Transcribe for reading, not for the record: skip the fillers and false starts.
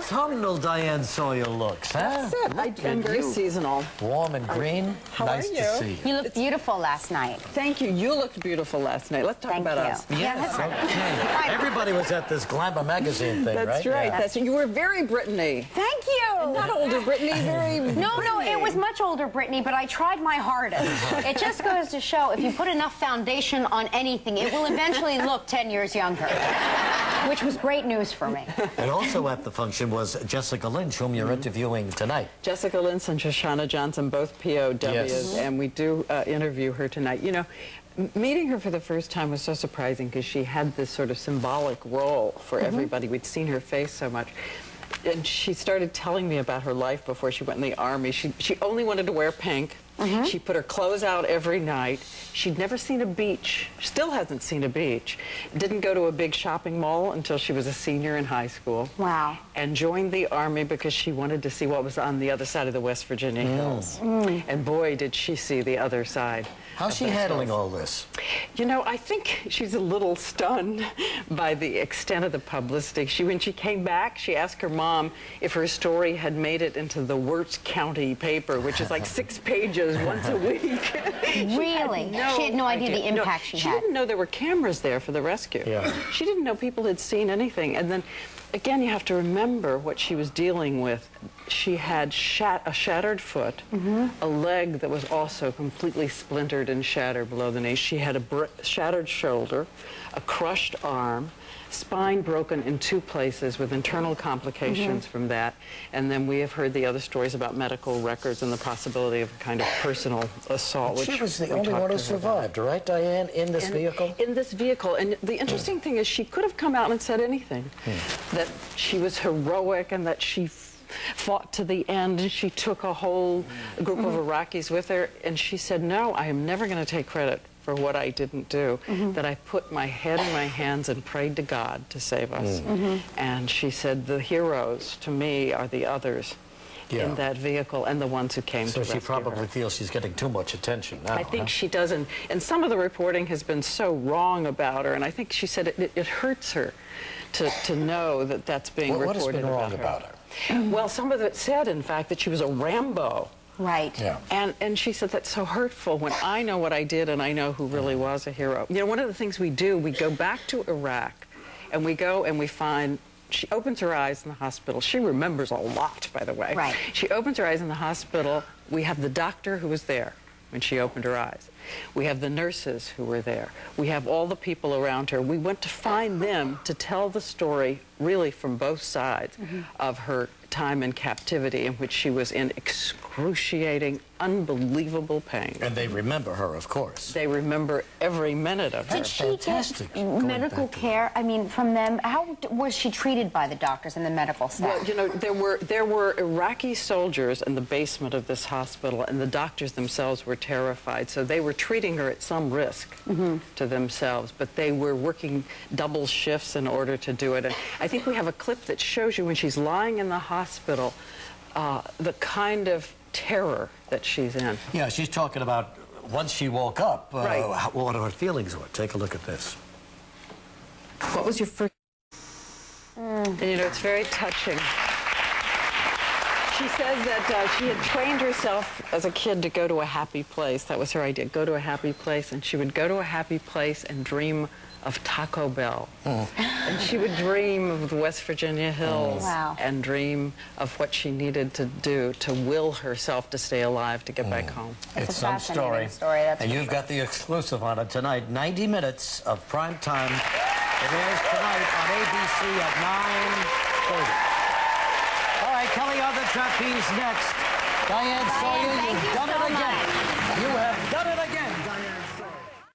Autumnal Diane Sawyer looks, huh? That's it. I'm very seasonal. Warm and green. How nice are to you? see you. You looked beautiful last night. Thank you. You looked beautiful last night. Let's talk about us. Yes, okay. Everybody was at this Glamour magazine thing, That's right? right. Yeah. That's you were very Brittany. Thank you. Not older Brittany, very No, Brittany. it was much older Brittany, but I tried my hardest. It just goes to show if you put enough foundation on anything, it will eventually look 10 years younger, which was great news for me. And also at the function was Jessica Lynch, whom you're interviewing tonight. Jessica Lynch and Shoshana Johnson, both POWs, Yes. and we do interview her tonight. You know, meeting her for the first time was so surprising because she had this sort of symbolic role for everybody. We'd seen her face so much. And she started telling me about her life before she went in the Army. She only wanted to wear pink. She put her clothes out every night. She'd never seen a beach. Still hasn't seen a beach. Didn't go to a big shopping mall until she was a senior in high school. Wow. And joined the Army because she wanted to see what was on the other side of the West Virginia hills. And boy, did she see the other side. How's she handling all this? You know, I think she's a little stunned by the extent of the publicity. When she came back, she asked her mom if her story had made it into the Wirt County paper, which is like 6 pages once a week. Really? She had no idea the impact she had. She didn't know there were cameras there for the rescue. Yeah. She didn't know people had seen anything. And then, again, you have to remember what she was dealing with. She had a shattered foot, a leg that was also completely splintered and shattered below the knee. She had a shattered shoulder, a crushed arm, spine broken in 2 places with internal complications from that. And then we have heard the other stories about medical records and the possibility of a kind of personal assault. But she was the only one who survived, right, Diane, in this vehicle? In this vehicle. And the interesting thing is she could have come out and said anything. That she was heroic and that she fought to the end, and she took a whole group of Iraqis with her, and she said, no, I am never going to take credit for what I didn't do, that I put my head in my hands and prayed to God to save us. And she said, the heroes to me are the others in that vehicle and the ones who came to rescue her. So she probably feels she's getting too much attention now. I think she does, and some of the reporting has been so wrong about her, and I think she said it hurts her to know that that's being reported about her. What has been wrong about her? Well, some of it said, in fact, that she was a Rambo. Right. Yeah. And she said, that's so hurtful when I know what I did and I know who really was a hero. You know, one of the things we do, we go back to Iraq, and we go and we find, she opens her eyes in the hospital. She remembers a lot, by the way. Right. She opens her eyes in the hospital. We have the doctor who was there when she opened her eyes. We have the nurses who were there. We have all the people around her. We went to find them to tell the story really from both sides of her time in captivity, in which she was in excruciating, unbelievable pain. And they remember her, of course. They remember every minute of her. Did she get medical care? I mean, from them? How was she treated by the doctors and the medical staff? Well, you know, there were Iraqi soldiers in the basement of this hospital, and the doctors themselves were terrified, so they were treating her at some risk to themselves, but they were working double shifts in order to do it. And I think we have a clip that shows you when she's lying in the hospital, the kind of terror that she's in. Yeah, she's talking about once she woke up, Right. what her feelings were. Take a look at this. What was your first... And, you know, it's very touching. She says that she had trained herself as a kid to go to a happy place. That was her idea, go to a happy place. And she would go to a happy place and dream of Taco Bell. And she would dream of the West Virginia hills and dream of what she needed to do to will herself to stay alive, to get back home. It's It's a some fascinating story. that's And for you've got the exclusive on it tonight. 90 minutes of prime time. It airs tonight on ABC at 9:30. All right, Kelly on the trapeze next. Diane Sawyer, you've done it again. You have done it again.